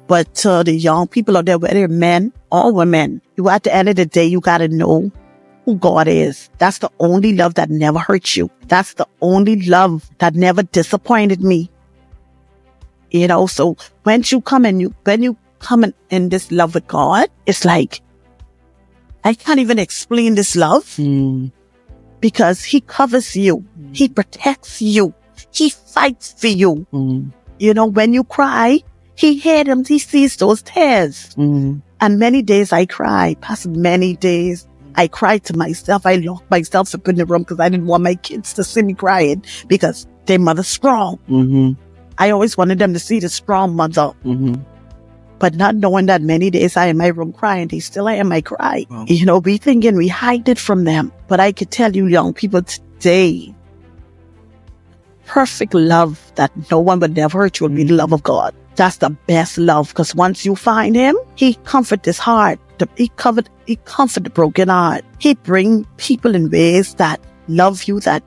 But to the young people out there, whether men or women, at the end of the day, you got to know who God is. That's the only love that never hurts you. That's the only love that never disappointed me. So when you come in this love with God, it's like, I can't even explain this love because He covers you. He protects you. He fights for you. When you cry, He hears them. He sees those tears. And many days I cry, past many days. I cried to myself. I locked myself up in the room because I didn't want my kids to see me crying because their mother's strong. I always wanted them to see the strong mother. But not knowing that many days I in my room crying, they still hear my cry. Wow. We thinking we hide it from them. But I could tell you young people today, perfect love that no one would never hurt you will be the love of God. That's the best love because once you find Him, He comforts His heart. He comfort the broken heart. He bring people in ways that love you that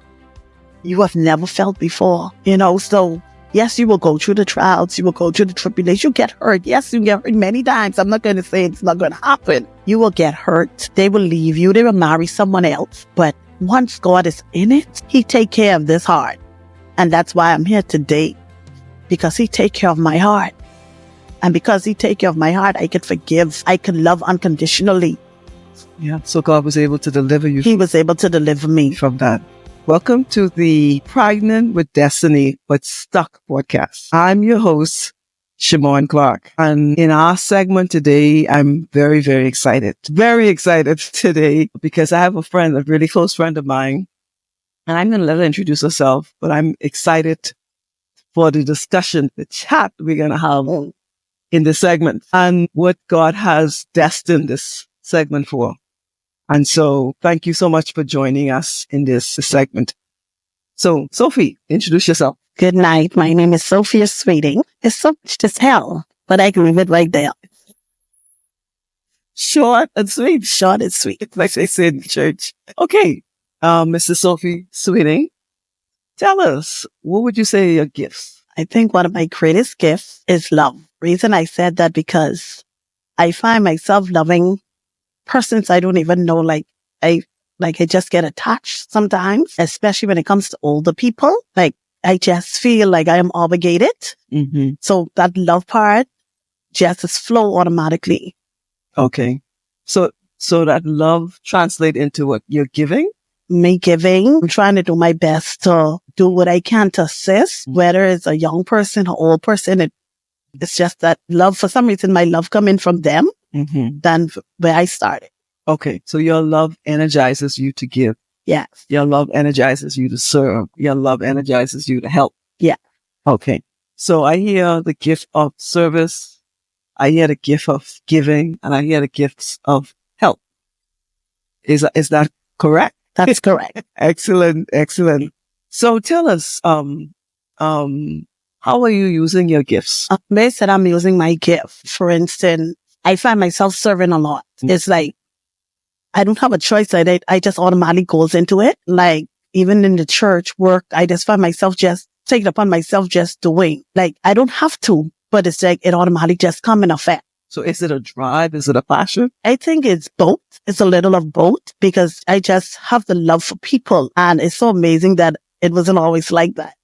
you have never felt before. So yes, you will go through the trials. You will go through the tribulation. You get hurt. Yes, you get hurt many times. I'm not going to say it's not going to happen. You will get hurt. They will leave you. They will marry someone else. But once God is in it, He take care of this heart. And that's why I'm here today. Because He take care of my heart. And because He take care of my heart, I can forgive. I can love unconditionally. Yeah. So God was able to deliver you. He was able to deliver me from that. Welcome to the Pregnant with Destiny but Stuck podcast. I'm your host, Shimon Clark. And in our segment today, I'm very, very excited. Very excited today because I have a friend, a really close friend of mine. And I'm going to let her introduce herself, but I'm excited for the discussion, the chat we're going to have in this segment and what God has destined this segment for. And so thank you so much for joining us in this segment. So Sophie, introduce yourself. Good night. My name is Sophia Sweeting. It's so much to tell, but I can leave it right there. Short and sweet. Short and sweet. Like they say in church. Okay. Mrs. Sophie Sweeting, tell us, what would you say are your gifts? I think one of my greatest gifts is love. Reason I said that because I find myself loving persons I don't even know. I just get attached sometimes, especially when it comes to older people. I just feel like I am obligated. So that love part just is flow automatically. Okay. So that love translate into what you're giving? Me giving. I'm trying to do my best to do what I can to assist, whether it's a young person or old person. It's just that love, for some reason, my love coming from them than where I started. Okay. So your love energizes you to give. Yes. Your love energizes you to serve. Your love energizes you to help. Yeah. Okay. So I hear the gift of service. I hear the gift of giving, and I hear the gifts of help. Is that correct? That's correct. Excellent. Excellent. So tell us, how are you using your gifts? They said I'm using my gift. For instance, I find myself serving a lot. It's like, I don't have a choice. I just automatically goes into it. Like, even in the church work, I just find myself just taking upon myself just doing. Like, I don't have to, but it's like, it automatically just come in effect. So is it a drive? Is it a passion? I think it's both. It's a little of both because I just have the love for people. And it's so amazing that it wasn't always like that.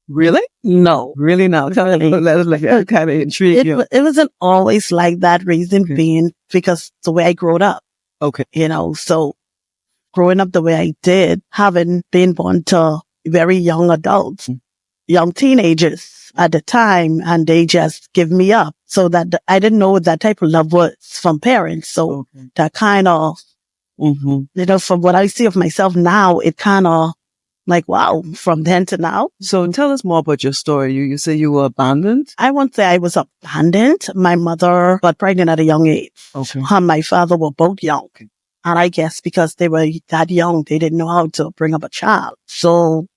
Really? No. Really not? That kind of intrigue you. It wasn't always like that, reason being because the way I grew up. Okay. So growing up the way I did, having been born to very young adults, young teenagers at the time, and they just give me up. So that I didn't know what that type of love was from parents. So that kind of, from what I see of myself now, it kind of like, wow, from then to now. So tell us more about your story. You say you were abandoned? I won't say I was abandoned. My mother got pregnant at a young age. Okay. Her and my father were both young. Okay. And I guess because they were that young, they didn't know how to bring up a child. So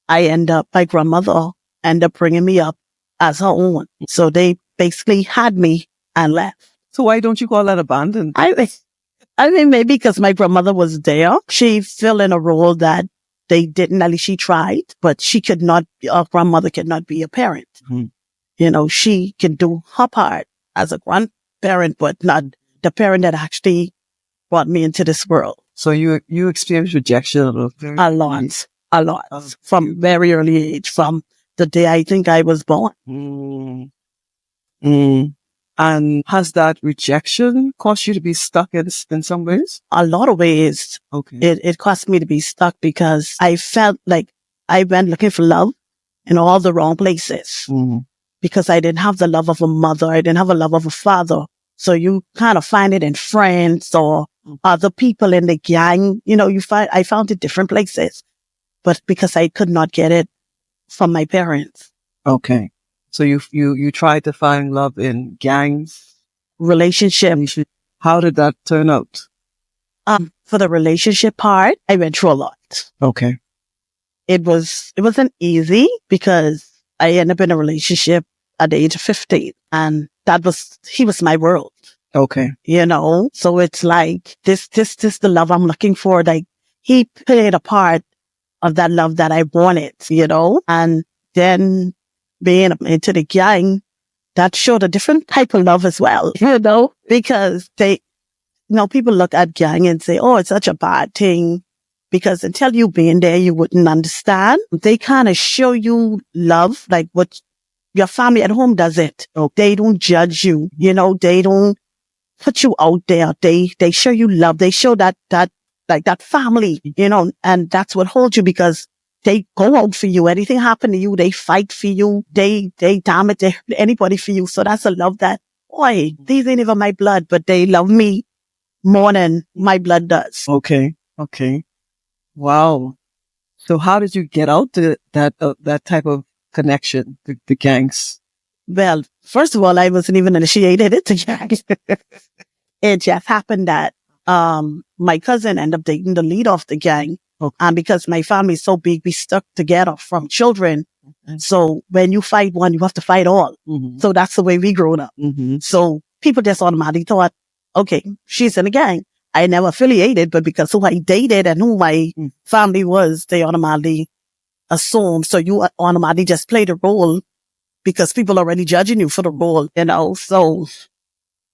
my grandmother ended up bringing me up as her own. So they basically had me and left. So why don't you call that abandoned? I mean, maybe because my grandmother was there. She filled in a role that they didn't, at least she tried, but our grandmother could not be a parent. She can do her part as a grandparent, but not the parent that actually brought me into this world. So you experienced rejection A lot, from very early age, from the day I think I was born. And has that rejection caused you to be stuck in some ways? A lot of ways. Okay. It caused me to be stuck because I felt like I went looking for love in all the wrong places. Because I didn't have the love of a mother. I didn't have a love of a father. So you kind of find it in friends or other people in the gang. You know, I found it different places, but because I could not get it from my parents. Okay. So you tried to find love in gangs, relationships. How did that turn out? For the relationship part, I went through a lot. Okay. It wasn't easy because I ended up in a relationship at the age of 15, and he was my world. Okay. You know, so it's like this the love I'm looking for. Like, he played a part of that love that I wanted, you know, and then being into the gang, that showed a different type of love as well, you know, because people look at gang and say, oh, it's such a bad thing, because until you been there, you wouldn't understand. They kind of show you love, like what your family at home does it. They don't judge you, you know, they don't put you out there. They show you love. They show that family, you know, and that's what holds you, because they go out for you. Anything happen to you, they fight for you. They damn it, they hurt anybody for you. So that's a love that, boy, these ain't even my blood, but they love me more than my blood does. Okay. Wow. So how did you get out to that type of connection, the gangs? Well, first of all, I wasn't even initiated into gangs. It just happened that my cousin ended up dating the leader of the gang. Okay. And because my family is so big, we stuck together from children. Okay. So when you fight one, you have to fight all. So that's the way we grew up. So people just automatically thought, okay, she's in a gang. I never affiliated, but because who I dated and who my family was, they automatically assumed. So you automatically just play the role because people are already judging you for the role, you know. So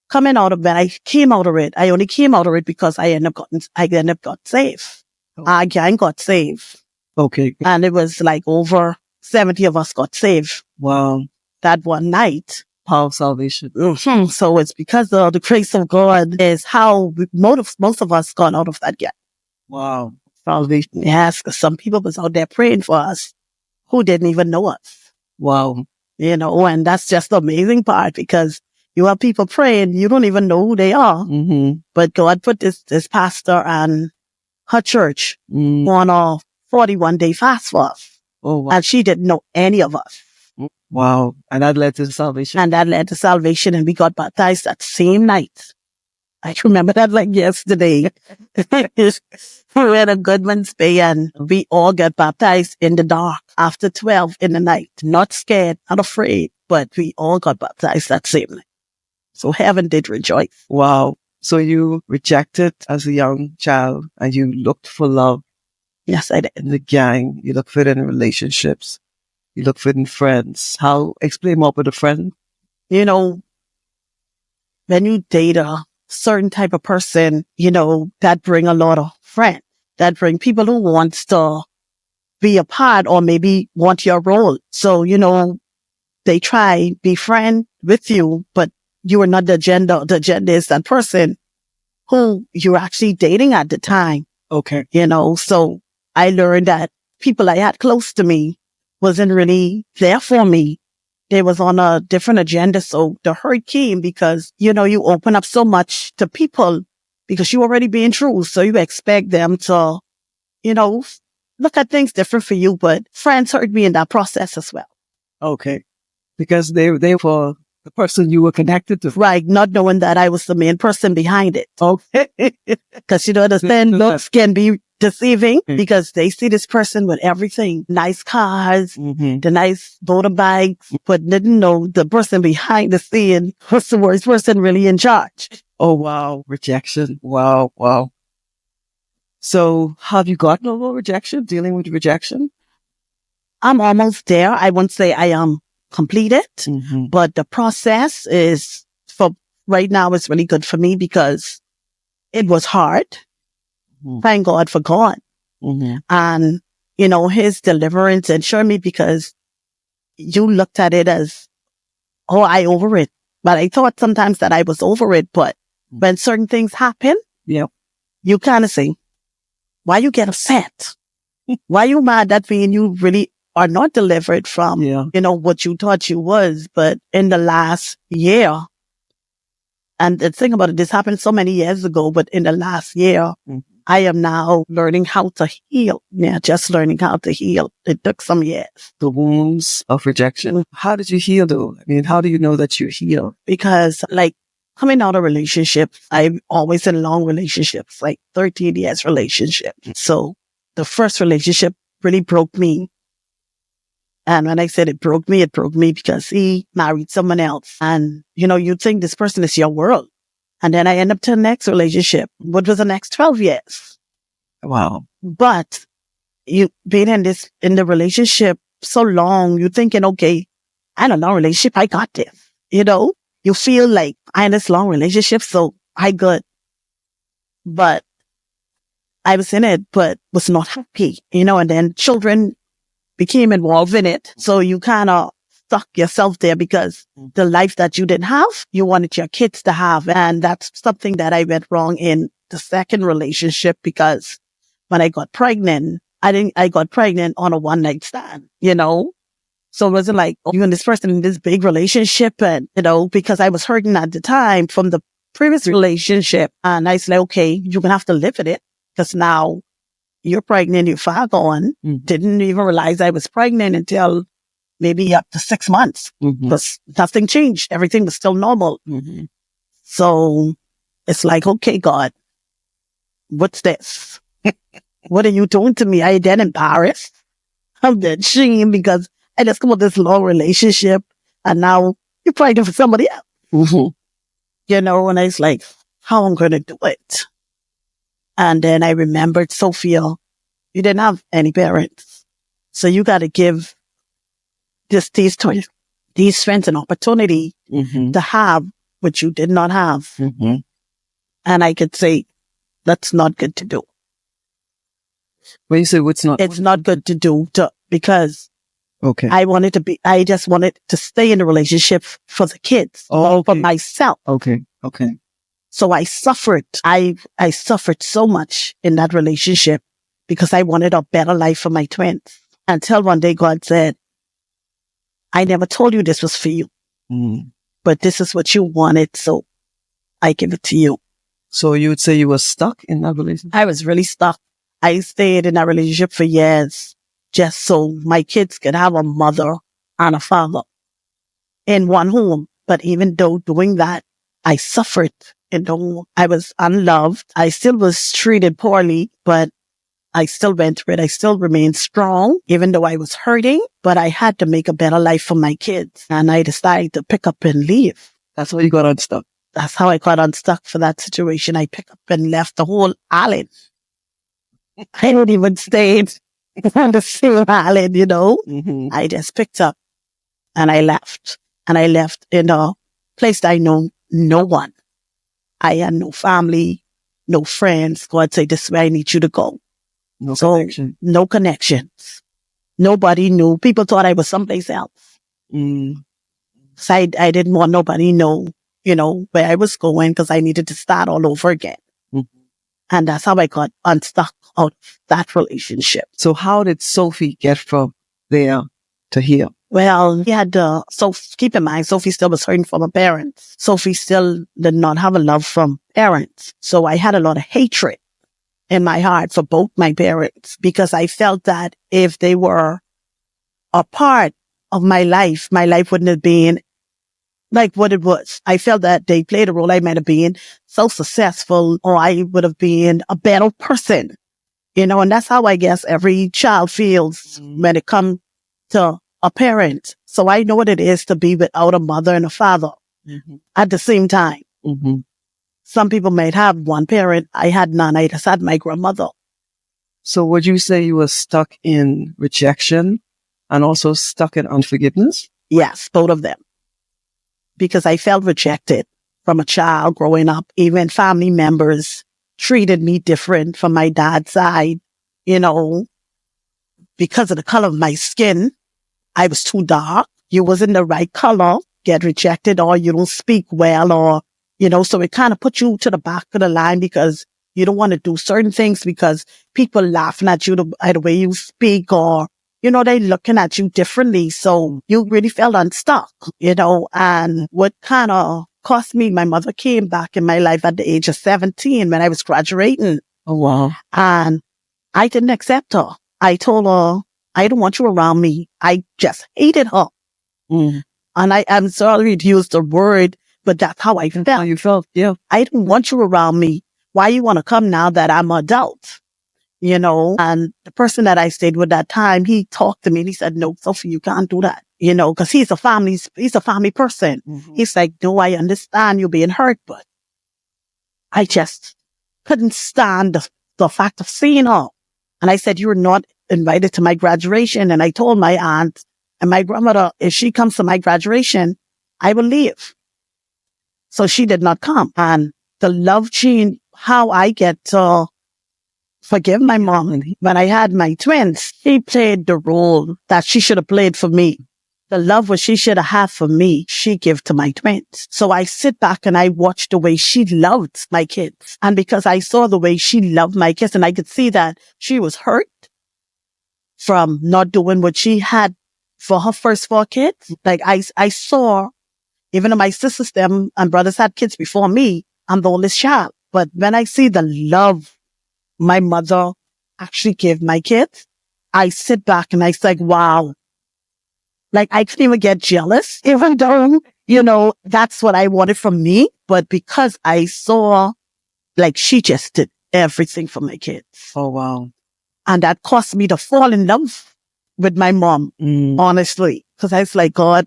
coming out of it, I came out of it. I only came out of it because I ended up got saved. Our gang got saved. Okay. And it was like over 70 of us got saved. Wow. That one night. Power of salvation. So it's because of the grace of God is how most of us got out of that gang. Wow. Salvation. Yes, because some people was out there praying for us who didn't even know us. Wow. You know, and that's just the amazing part, because you have people praying, you don't even know who they are. But God put this pastor and her church on a 41-day fast for us. Oh, wow. And she didn't know any of us. Wow. And that led to salvation. And we got baptized that same night. I remember that like yesterday. We were at Goodman's Bay and we all got baptized in the dark after 12 in the night. Not scared, not afraid, but we all got baptized that same night. So heaven did rejoice. Wow. So you rejected as a young child and you looked for love. Yes, I did. In the gang. You looked for it in relationships. You look for it in friends. Explain more about a friend? You know, when you date a certain type of person, you know, that bring a lot of friends. That bring people who wants to be a part or maybe want your role. So, you know, they try be friend with you, but you are not the agenda. The agenda is that person who you're actually dating at the time. Okay. You know, so I learned that people I had close to me wasn't really there for me. They was on a different agenda. So the hurt came because, you know, you open up so much to people because you already being true. So you expect them to, you know, look at things different for you. But friends hurt me in that process as well. Okay. Because they were the person you were connected to. Right. Not knowing that I was the main person behind it. Okay. Because, you know, the thin looks can be deceiving because they see this person with everything, nice cars, the nice motorbikes, but didn't know the person behind the scene was the worst person really in charge. Oh, wow. Rejection. Wow. So have you gotten over rejection, dealing with rejection? I'm almost there. I won't say I am completed, but the process is, for right now is really good for me because it was hard. Thank God for God. And, his deliverance ensured me because you looked at it as, oh, I over it. But I thought sometimes that I was over it. But when certain things happen, you kind of say, why you get upset? Why you mad at me and you really are not delivered from, what you thought you was. But in the last year, and the thing about it, this happened so many years ago, but in the last year, I am now learning how to heal. Yeah, just learning how to heal. It took some years. The wounds of rejection. How did you heal though? I mean, how do you know that you heal? Because coming out of relationships, I'm always in long relationships, 13 years relationship. So the first relationship really broke me. And when I said it broke me because he married someone else. And, you think this person is your world. And then I end up to the next relationship, which was the next 12 years. Wow. But you being in the relationship so long, you're thinking, okay, I'm in a long relationship. I got this. You feel like I'm in this long relationship, so I good. But I was in it, but was not happy, and then children became involved in it. So you kind of stuck yourself there because the life that you didn't have, you wanted your kids to have. And that's something that I went wrong in the second relationship because when I got pregnant, I got pregnant on a one night stand, So it wasn't like, you and this person in this big relationship and, because I was hurting at the time from the previous relationship. And I said, okay, you're going to have to live with it because now you're pregnant, you're far gone. Didn't even realize I was pregnant until maybe up to 6 months because nothing changed. Everything was still normal. So it's like, okay, God, what's this? What are you doing to me? I then embarrassed. I'm dead ashamed because I just come with this long relationship and now you're pregnant for somebody else. And I was like, how I'm going to do it? And then I remembered, Sophia, you didn't have any parents. So you got to give these friends an opportunity to have what you did not have. And I could say, that's not good to do. When you say what's not? It's not good to do because okay. I just wanted to stay in the relationship for the kids, for myself. Okay. So I suffered. I suffered so much in that relationship because I wanted a better life for my twins. Until one day God said, I never told you this was for you, but this is what you wanted. So I give it to you. So you would say you were stuck in that relationship? I was really stuck. I stayed in that relationship for years just so my kids could have a mother and a father in one home. But even though doing that, I suffered in the home. I was unloved. I still was treated poorly, but I still went through it. I still remained strong, even though I was hurting, but I had to make a better life for my kids. And I decided to pick up and leave. That's how you got unstuck. That's how I got unstuck for that situation. I picked up and left the whole island. I didn't even stay on the same island, I just picked up and I left. And I left in a place that I know no one. I had no family, no friends. God said, this is where I need you to go. Connection. No connections. Nobody knew. People thought I was someplace else. So I didn't want nobody know, where I was going because I needed to start all over again. And that's how I got unstuck out of that relationship. So how did Sophie get from there to here? Well, he had, so keep in mind, Sophie still was hurting from her parents. Sophie still did not have a love from parents. So I had a lot of hatred in my heart for both my parents because I felt that if they were a part of my life wouldn't have been like what it was. I felt that they played a role. I might have been so successful or I would have been a better person, and that's how I guess every child feels when it comes to a parent. So I know what it is to be without a mother and a father at the same time. Some people might have one parent. I had none. I just had my grandmother. So would you say you were stuck in rejection and also stuck in unforgiveness? Yes, both of them. Because I felt rejected. from a child growing up. Even family members treated me different from my dad's side, you know, because of the color of my skin. I was too dark. You wasn't the right color, get rejected, or you don't speak well, or, you know, so it kind of put you to the back of the line because you don't want to do certain things because people laughing at you by the way you speak, or, you know, they looking at you differently. So you really felt unstuck, you know, and what kind of cost me, my mother came back in my life at the age of 17 when I was graduating. Oh, wow. And I didn't accept her. I told her, I don't want you around me. I just hated her. Mm. And I'm sorry to use the word, but that's how I felt. How you felt, yeah. I don't want you around me. Why you want to come now that I'm adult? You know, and the person that I stayed with that time, he talked to me and he said, no, Sophie, you can't do that. You know, cause he's a family person. Mm-hmm. He's like, no, I understand you being hurt, but I just couldn't stand the fact of seeing her. And I said, you're not invited to my graduation. And I told my aunt and my grandmother, if she comes to my graduation, I will leave. So she did not come. And the love changed how I get to forgive my mom. When I had my twins, she played the role that she should have played for me. The love what she should have had for me, she gave to my twins. So I sit back and I watch the way she loved my kids. And because I saw the way she loved my kids and I could see that she was hurt from not doing what she had for her first 4 kids. Like I saw, even though my sisters, them and brothers had kids before me, I'm the oldest child. But when I see the love my mother actually gave my kids, I sit back and I say, wow. Like I couldn't even get jealous, even though, you know, that's what I wanted from me. But because I saw, like she just did everything for my kids. Oh, wow. And that caused me to fall in love with my mom, honestly. Because I was like, God,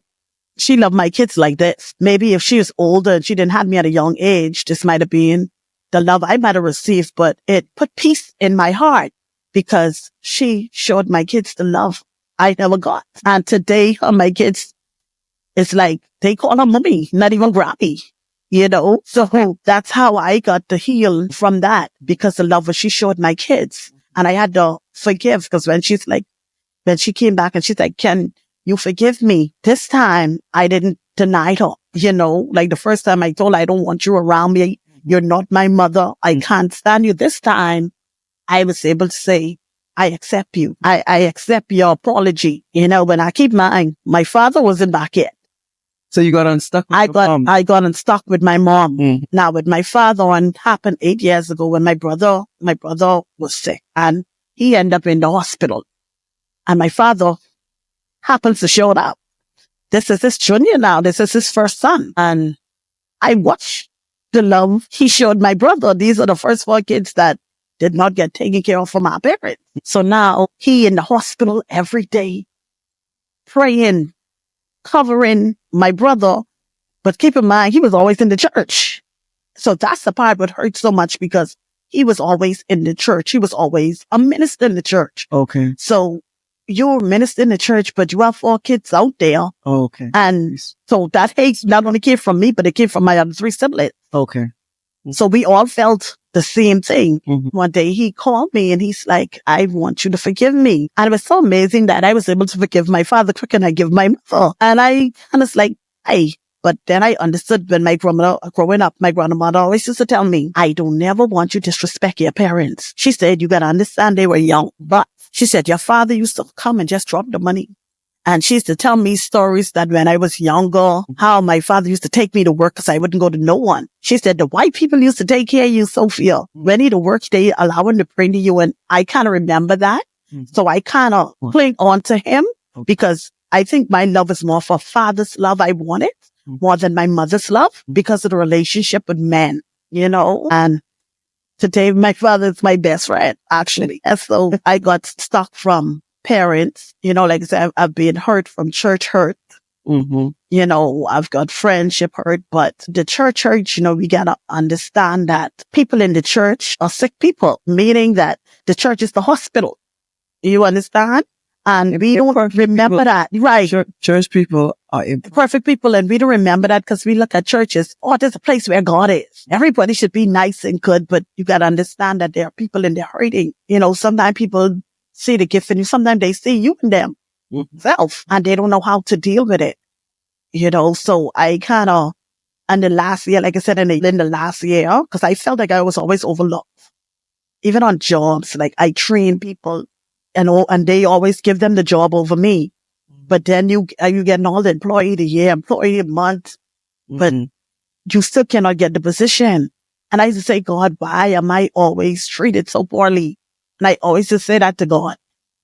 she loved my kids like this. Maybe if she was older and she didn't have me at a young age, this might have been the love I might have received. But it put peace in my heart because she showed my kids the love I never got. And today, my kids, it's like they call her mommy, not even Grammy, you know? So that's how I got to heal from that because the love that she showed my kids. And I had to forgive because when she came back and she's like, can you forgive me? This time I didn't deny her, you know, like the first time I told her, I don't want you around me. You're not my mother. I can't stand you. This time I was able to say, I accept you. I accept your apology. You know, when I keep mine, my father wasn't back yet. So you got unstuck with your mom? I got unstuck with my mom. Now with my father, and happened 8 years ago when my brother was sick and he ended up in the hospital. And my father happens to show up. This is his junior now. This is his first son. And I watched the love he showed my brother. These are the first 4 kids that did not get taken care of from our parents. So now he in the hospital every day, praying, covering my brother. But keep in mind, he was always in the church. So that's the part that hurt so much because he was always in the church. He was always a minister in the church. Okay. So you're a minister in the church, but you have 4 kids out there. Okay. And so that hate not only came from me, but it came from my other 3 siblings. Okay. So we all felt the same thing. One day he called me and he's like, I want you to forgive me. And it was so amazing that I was able to forgive my father quicker than I give my mother. And I kind of like, hey, but then I understood when my grandmother, growing up, my grandmother always used to tell me, I don't never want you to disrespect your parents. She said, you got to understand they were young, but she said, your father used to come and just drop the money. And she used to tell me stories that when I was younger, how my father used to take me to work because I wouldn't go to no one. She said, the white people used to take care of you, Sophia. When you to work, they allow him to bring to you. And I kind of remember that. So I kind of cling on to him because I think my love is more for father's love I wanted more than my mother's love because of the relationship with men, you know. And today my father is my best friend, actually. And so I got stuck from parents, you know, like I said, I've been hurt from church hurt. You know, I've got friendship hurt, but the church hurt, you know, we gotta understand that people in the church are sick people, meaning that the church is the hospital. You understand? And we don't remember people, that. Right. Church people are perfect people. And we don't remember that because we look at churches. Oh, there's a place where God is. Everybody should be nice and good, but you got to understand that there are people in there hurting. Sometimes people see the gift in you. Sometimes they see you in them self and they don't know how to deal with it. So I kind of, and the last year, like I said, in the last year, because I felt like I was always overlooked. Even on jobs, like I train people and they always give them the job over me. But then you get all the employee of the year, employee of the month, but you still cannot get the position. And I used to say, God, why am I always treated so poorly? And I always just say that to God.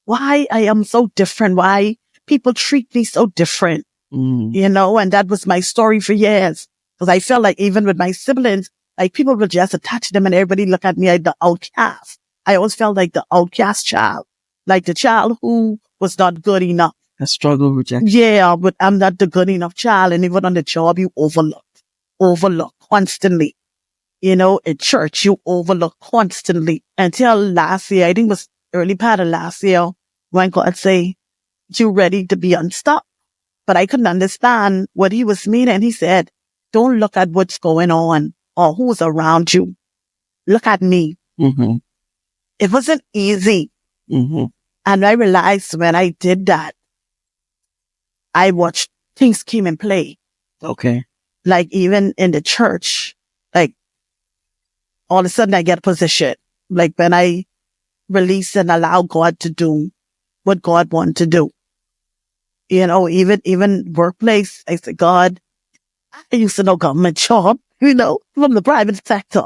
Why I am so different? Why people treat me so different? And that was my story for years. Because I felt like even with my siblings, like people would just attach them and everybody look at me like the outcast. I always felt like the outcast child, like the child who was not good enough. A struggle rejection. Yeah, but I'm not the good enough child. And even on the job, you overlook constantly. In church, you overlook constantly until last year. I think it was early part of last year when God say, you ready to be unstuck? But I couldn't understand what he was meaning. He said, don't look at what's going on or who's around you. Look at me. It wasn't easy. And I realized when I did that, I watched things came in play. Okay. Like even in the church, like all of a sudden I get a position. Like when I release and allow God to do what God wants to do. Even workplace, I said, God, I used to know government job, from the private sector.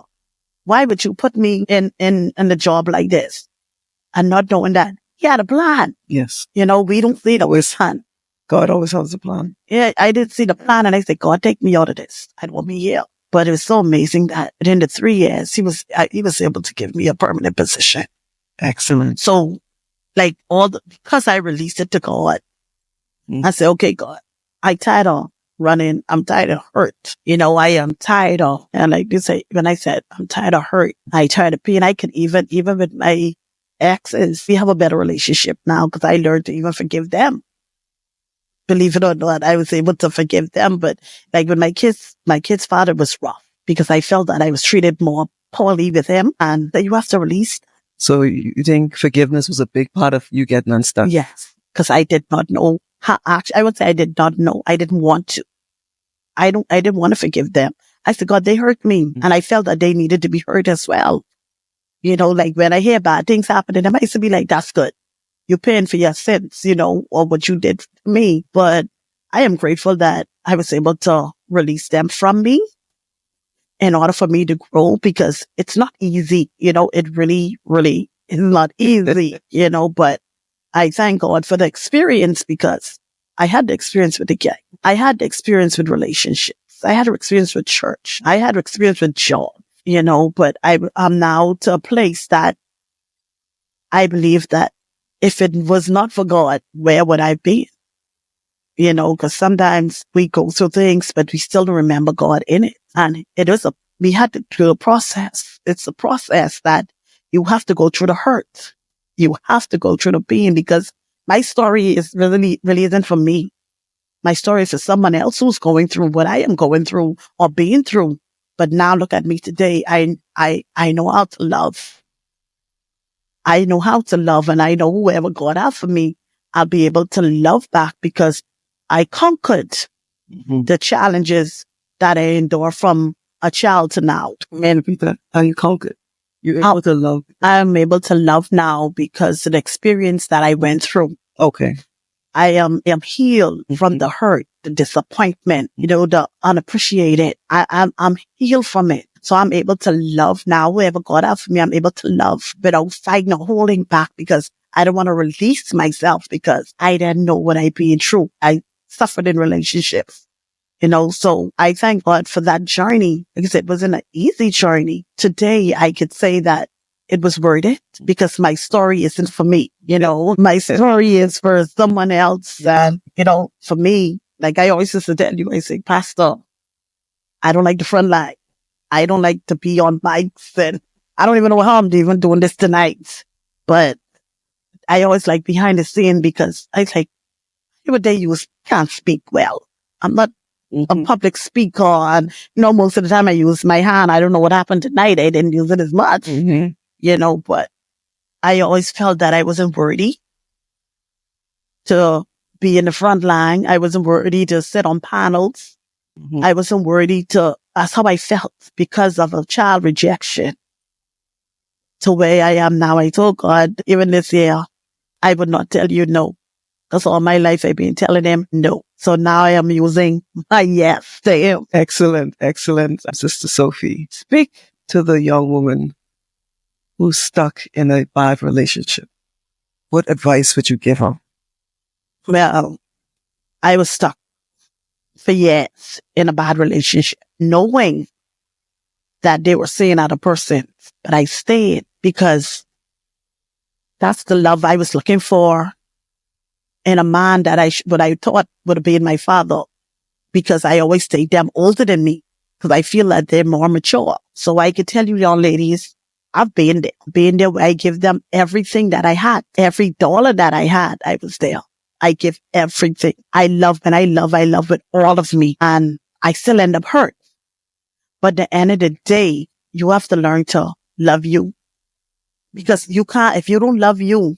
Why would you put me in a job like this? And not knowing that he had a plan. Yes. We don't see the plan. God always has a plan. Yeah, I did see the plan and I said, God, take me out of this. I don't want me here. But it was so amazing that within the 3 years, he was able to give me a permanent position. Excellent. So like because I released it to God, I said, okay, God, I'm tired of running. I'm tired of hurt. I am tired of, and like you say, when I said, I'm tired of hurt, I tired of pain. I can even with my exes, we have a better relationship now because I learned to even forgive them. Believe it or not, I was able to forgive them. But like with my kid's father was rough because I felt that I was treated more poorly with him and that you have to release. So you think forgiveness was a big part of you getting unstuck? Yes, because I did not know how. Actually, I would say I did not know. I didn't want to. I didn't want to forgive them. I said, God, they hurt me. And I felt that they needed to be hurt as well. Like when I hear bad things happen to them, I used to be like, that's good. You're paying for your sins, or what you did to me. But I am grateful that I was able to release them from me in order for me to grow because it's not easy. It really, really is not easy, but I thank God for the experience because I had the experience with the gang. I had the experience with relationships. I had the experience with church. I had the experience with job, but I'm now to a place that I believe that if it was not for God, where would I be? Because sometimes we go through things, but we still don't remember God in it. And we had to do a process. It's a process that you have to go through the hurt. You have to go through the pain because my story is really isn't for me. My story is for someone else who's going through what I am going through or being through. But now look at me today. I know how to love. I know how to love and I know whoever God has for me, I'll be able to love back because I conquered the challenges that I endure from a child to now. Man, how you conquered? You're able to love. I'm able to love now because of the experience that I went through. Okay. I am healed from the hurt, the disappointment, the unappreciated. I'm healed from it. So I'm able to love now. Whoever God has for me, I'm able to love without fighting or holding back because I don't want to release myself because I didn't know what I'd been through. I suffered in relationships, so I thank God for that journey because it wasn't an easy journey. Today, I could say that it was worth it because my story isn't for me. My story is for someone else. And, for me, like I always used to tell you, I say, Pastor, I don't like the front line. I don't like to be on mics and I don't even know how I'm even doing this tonight, but I always like behind the scene because I was like, every day you can't speak well. I'm not a public speaker, and most of the time I use my hand. I don't know what happened tonight. I didn't use it as much, but I always felt that I wasn't worthy to be in the front line. I wasn't worthy to sit on panels. I wasn't worthy that's how I felt because of a child rejection. To where I am now, I told God, even this year, I would not tell you no. Because all my life I've been telling him no. So now I am using my yes to him. Excellent, excellent. Sister Sophie, speak to the young woman who's stuck in a bad relationship. What advice would you give her? Well, I was stuck for years in a bad relationship, knowing that they were saying other person, but I stayed because that's the love I was looking for in a man that what I thought would have been my father, because I always say them older than me because I feel that they're more mature. So I could tell you, young ladies, I've been there where I give them everything that I had. Every dollar that I had, I was there. I give everything. I love with all of me, and I still end up hurt. But at the end of the day, you have to learn to love you, because you can't, if you don't love you,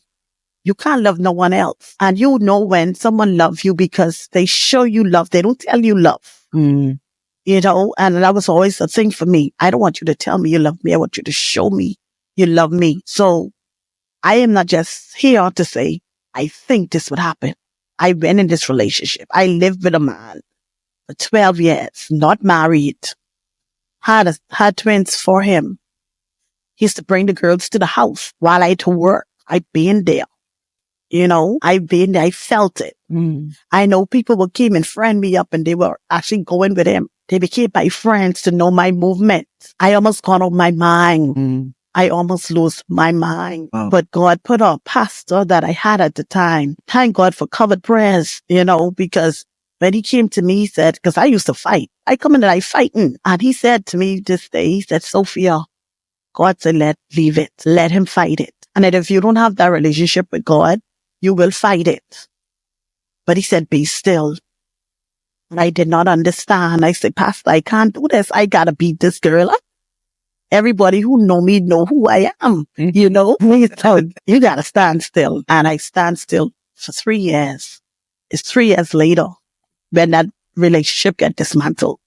you can't love no one else. And you know when someone loves you because they show you love. They don't tell you love. And that was always a thing for me. I don't want you to tell me you love me. I want you to show me you love me. So I am not just here to say, I think this would happen. I went in this relationship. I lived with a man for 12 years, not married, had twins for him. He used to bring the girls to the house while I had to work. I'd been there. I've been there. I felt it. I know people would came and friend me up, and they were actually going with him. They became my friends to know my movements. I almost gone off my mind. I almost lost my mind. Wow. But God put a pastor that I had at the time. Thank God for covered prayers, because when he came to me, he said, because I used to fight. I come in and I fighting. And he said to me this day, he said, Sophia, God said, leave it. Let him fight it. And that if you don't have that relationship with God, you will fight it. But he said, be still. And I did not understand. I said, Pastor, I can't do this. I gotta beat this girl up. Everybody who know me know who I am. He said, you gotta stand still. And I stand still for 3 years. It's 3 years later when that relationship got dismantled.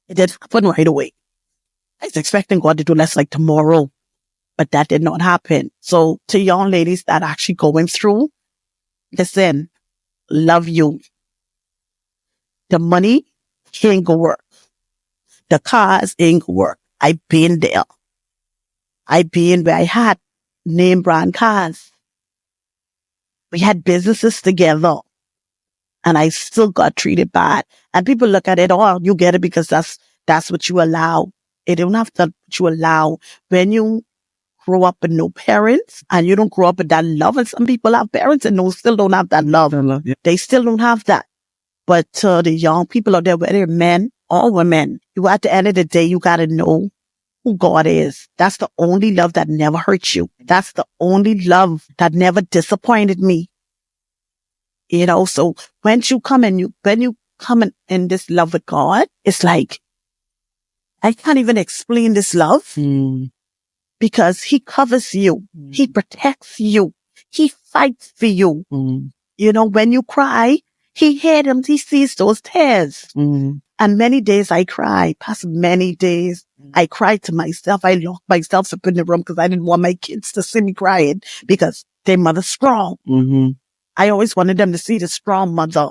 It didn't happen right away. I was expecting God to do less like tomorrow, but that did not happen. So to young ladies that are actually going through, listen, love you. The money ain't gonna work. The cars ain't gonna work. I've been there. I've been where I had name brand cars. We had businesses together, and I still got treated bad. And people look at it, oh, you get it because that's what you allow. It don't have to what you allow. When you grow up with no parents and you don't grow up with that love, and some people have parents and still don't have that love. Yeah. They still don't have that. But the young people out there, whether men or women, at the end of the day, you got to know who God is. That's the only love that never hurts you. That's the only love that never disappointed me. So when you come in this love with God, it's like, I can't even explain this love because he covers you. He protects you. He fights for you. When you cry, he hears them. He sees those tears. And many days I cried, past many days. I cried to myself. I locked myself up in the room because I didn't want my kids to see me crying because their mother's strong. I always wanted them to see the strong mother.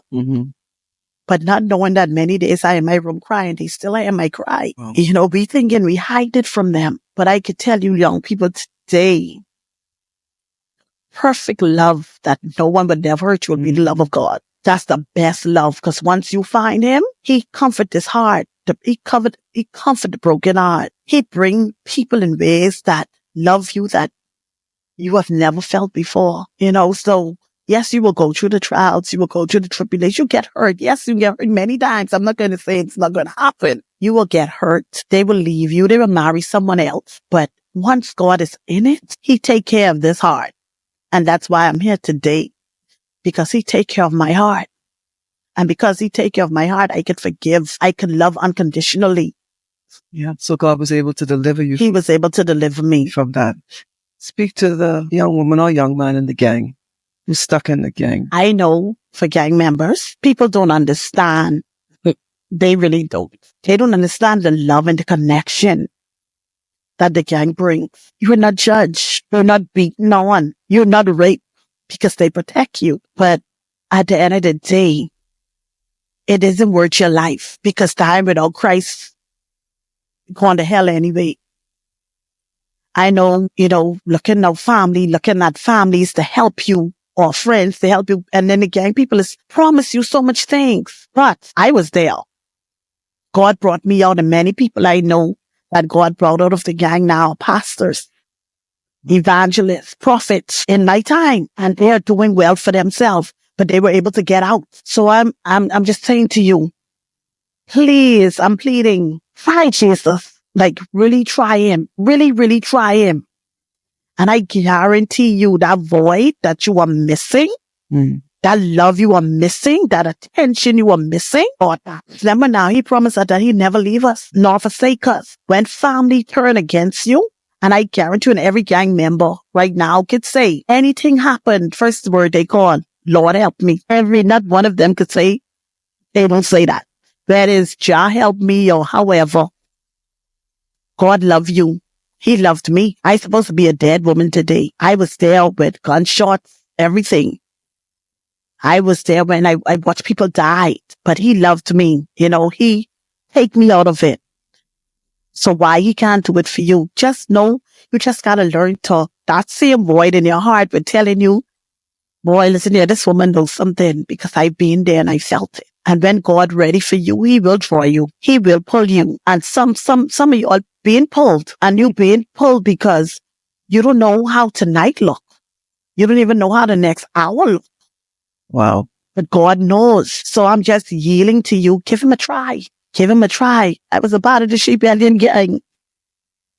But not knowing that many days I in my room crying, they still hear my cry. Wow. We thinking we hide it from them. But I could tell you, young people today, perfect love that no one would never hurt you will be the love of God. That's the best love, because once you find him, he comfort his heart. He comfort the broken heart. He bring people in ways that love you that you have never felt before. So yes, you will go through the trials. You will go through the tribulations. You get hurt. Yes, you get hurt many times. I'm not going to say it's not going to happen. You will get hurt. They will leave you. They will marry someone else. But once God is in it, he take care of this heart. And that's why I'm here today, because he take care of my heart. And because he take care of my heart, I can forgive. I can love unconditionally. Yeah. So God was able to deliver you. He was able to deliver me from that. Speak to the young woman or young man in the gang who's stuck in the gang. I know for gang members, people don't understand. They really don't. They don't understand the love and the connection that the gang brings. You are not judged. You're not beaten on. You're not raped because they protect you. But at the end of the day, it isn't worth your life, because time without Christ, going to hell anyway. I know, looking at families to help you, or friends to help you. And then the gang people promise you so much things. But I was there. God brought me out, and many people I know that God brought out of the gang now, pastors, evangelists, prophets in my time, and they are doing well for themselves, but they were able to get out. So I'm just saying to you, please, I'm pleading, try Jesus. Like, really try him. Really, really try him. And I guarantee you that void that you are missing, that love you are missing, that attention you are missing, or that. Remember now, he promised us that he never leave us, nor forsake us. When family turn against you, and I guarantee you, and every gang member right now could say, anything happened, first word they call, Lord help me. Not one of them could say, they don't say that. That is, Jah help me, or however. God love you. He loved me. I supposed to be a dead woman today. I was there with gunshots, everything. I was there when I watched people die, but he loved me. He take me out of it. So why he can't do it for you? Just know, you just gotta learn to, that same void in your heart with telling you, boy, listen here, this woman knows something, because I've been there and I felt it. And when God ready for you, he will draw you. He will pull you. And some of you are being pulled, and you being pulled because you don't know how tonight look. You don't even know how the next hour look. Wow. But God knows. So I'm just yielding to you. Give him a try. Give him a try. I was a part of the Sheep Alien gang.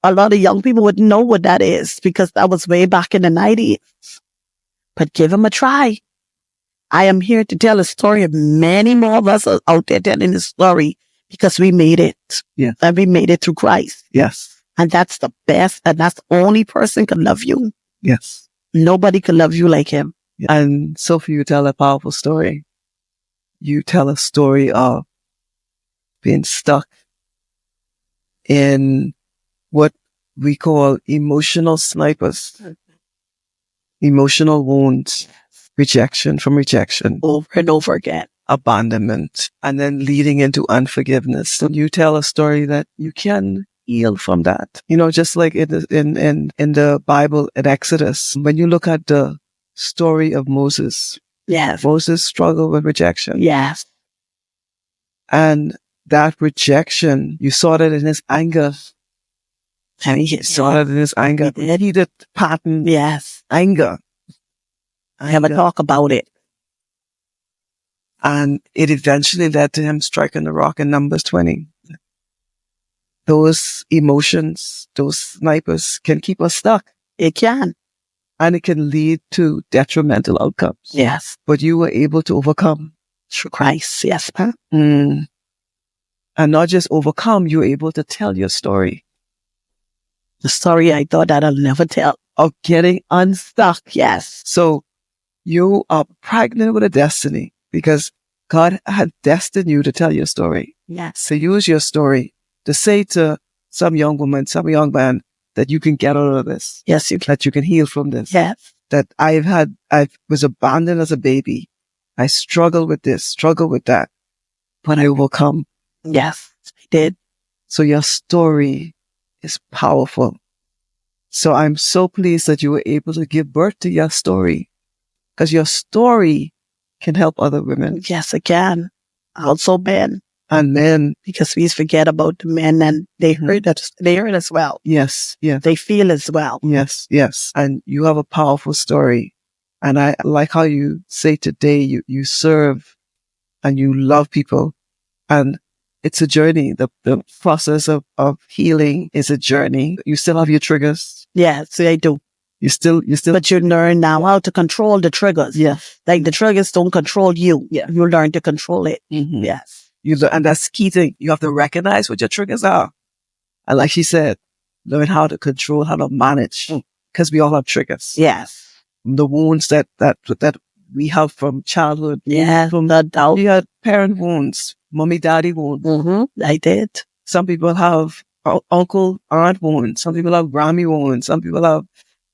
A lot of young people wouldn't know what that is, because that was way back in the 90s. But give him a try. I am here to tell a story of many more of us out there telling the story, because we made it. Yeah. And we made it through Christ. Yes. And that's the best, and that's the only person can love you. Yes. Nobody can love you like him. Yeah. And Sophie, you tell a powerful story. You tell a story of being stuck in what we call emotional snipers, emotional wounds, rejection from rejection, Over and over again. abandonment, and then leading into unforgiveness. And you tell a story that you can heal from that. Just like in the Bible, in Exodus, when you look at the story of Moses. Yes. Moses struggled with rejection. Yes. And that rejection, you saw that in his anger. And You saw that in his anger. He did pattern. Yes. Anger. Never talk about it. And it eventually led to him striking the rock in Numbers 20. Those emotions, those snipers can keep us stuck. It can. And it can lead to detrimental outcomes. Yes. But you were able to overcome. Through Christ. Yes. Huh? And not just overcome, you were able to tell your story. The story I thought that I'll never tell. Of getting unstuck. Yes. So you are pregnant with a destiny, because God had destined you to tell your story. Yes. To use your story to say to some young woman, some young man, that you can get out of this. Yes, you can. That you can heal from this. Yes. That I was abandoned as a baby. I struggled with this, struggled with that, but I overcome. Yes, I did. So your story is powerful. So I'm so pleased that you were able to give birth to your story, because your story can help other women. Yes, it can. Also men. And men. Because we forget about the men, and they hurt us. They hurt as well. Yes, yes. They feel as well. Yes, yes. And you have a powerful story. And I like how you say today you serve and you love people. And it's a journey. The process of healing is a journey. You still have your triggers. Yes, I do. But you learn now how to control the triggers. Yes. Like the triggers don't control you. Yeah. You learn to control it. Mm-hmm. Yes. And that's key thing. You have to recognize what your triggers are. And like she said, learn how to control, how to manage. Because we all have triggers. Yes. The wounds that we have from childhood. Yeah. From the adult. We had parent wounds, mommy, daddy wounds. Mm-hmm. I did. Some people have uncle, aunt wounds. Some people have Grammy wounds. Some people have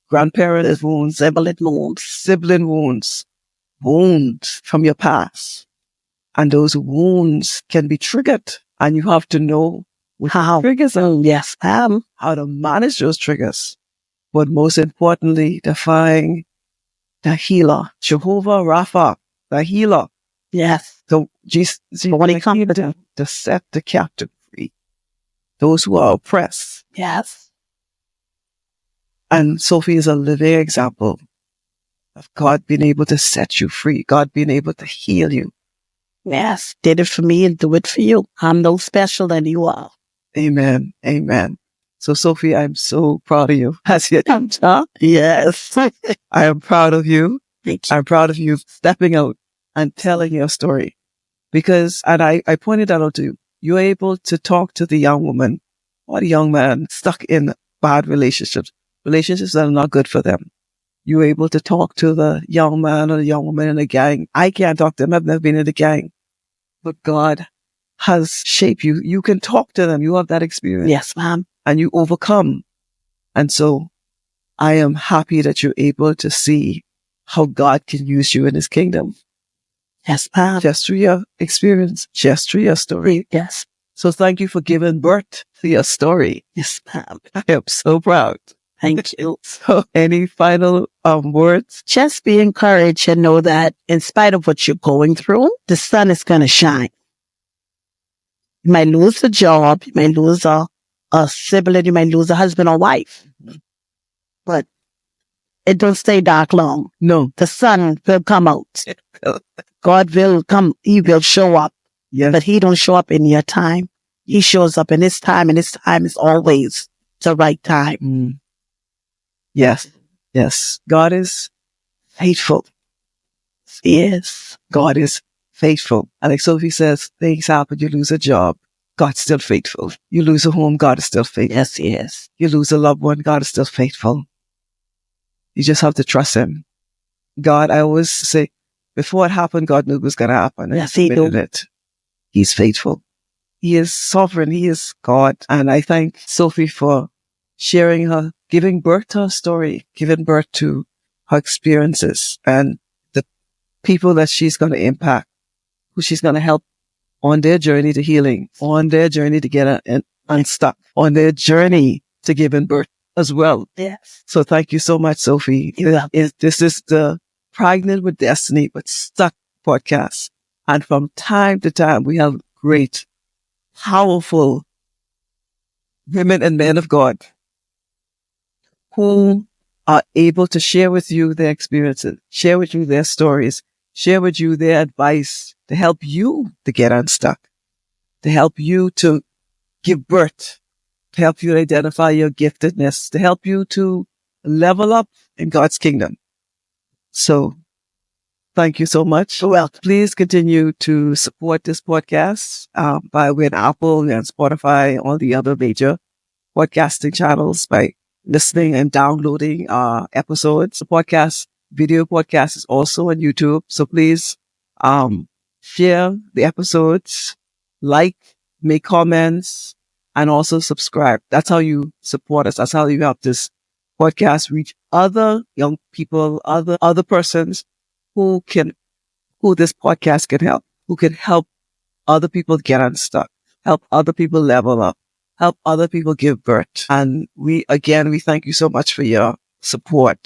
grandparents wounds, sibling wounds, wounds from your past. And those wounds can be triggered. And you have to know how triggers are. Yes, how to manage those triggers. But most importantly, to find the healer, Jehovah Rapha, the healer. Yes. So Jesus, when he comes to set the captive free, those who are oppressed. Yes. And Sophie is a living example of God being able to set you free, God being able to heal you. Yes. Did it for me and do it for you. I'm no special than you are. Amen. Amen. So Sophie, I'm so proud of you. As you Yes. I am proud of you. Thank you. I'm proud of you stepping out and telling your story. Because, and I pointed that out to you, you're able to talk to the young woman or the young man stuck in bad relationships that are not good for them. You're able to talk to the young man or the young woman in a gang. I can't talk to them. I've never been in a gang. But God has shaped you. You can talk to them. You have that experience. Yes, ma'am. And you overcome. And so I am happy that you're able to see how God can use you in his kingdom. Yes, ma'am. Just through your experience, just through your story. Yes. So thank you for giving birth to your story. Yes, ma'am. I am so proud. Thank you. So any final words? Just be encouraged and know that in spite of what you're going through, the sun is going to shine. You might lose a job. You might lose a sibling. You might lose a husband or wife. But it don't stay dark long. No. The sun will come out. God will come. He will show up. Yes. But he don't show up in your time. He shows up in his time, and his time is always the right time. Yes. Yes. God is faithful. He is. God is faithful. And like Sophie says, things happen. You lose a job. God's still faithful. You lose a home. God is still faithful. Yes, he is. You lose a loved one. God is still faithful. You just have to trust him. God, I always say, before it happened, God knew it was going to happen. Yes, he knew. He's faithful. He is sovereign. He is God. And I thank Sophie for sharing her, giving birth to her story, giving birth to her experiences and the people that she's going to impact, who she's going to help on their journey to healing, on their journey to get unstuck, on their journey to giving birth as well. Yes. So thank you so much, Sophie. This is the Pregnant with Destiny but Stuck podcast. And from time to time, we have great, powerful women and men of God who are able to share with you their experiences, share with you their stories, share with you their advice to help you to get unstuck, to help you to give birth, to help you identify your giftedness, to help you to level up in God's kingdom. So thank you so much. Well, please continue to support this podcast by with Apple and Spotify, all the other major podcasting channels by listening and downloading episodes. The video podcast is also on YouTube. So please share the episodes, like, make comments, and also subscribe. That's how you support us. That's how you help this podcast reach other young people, other persons who this podcast can help, who can help other people get unstuck, help other people level up, help other people give birth. And we thank you so much for your support.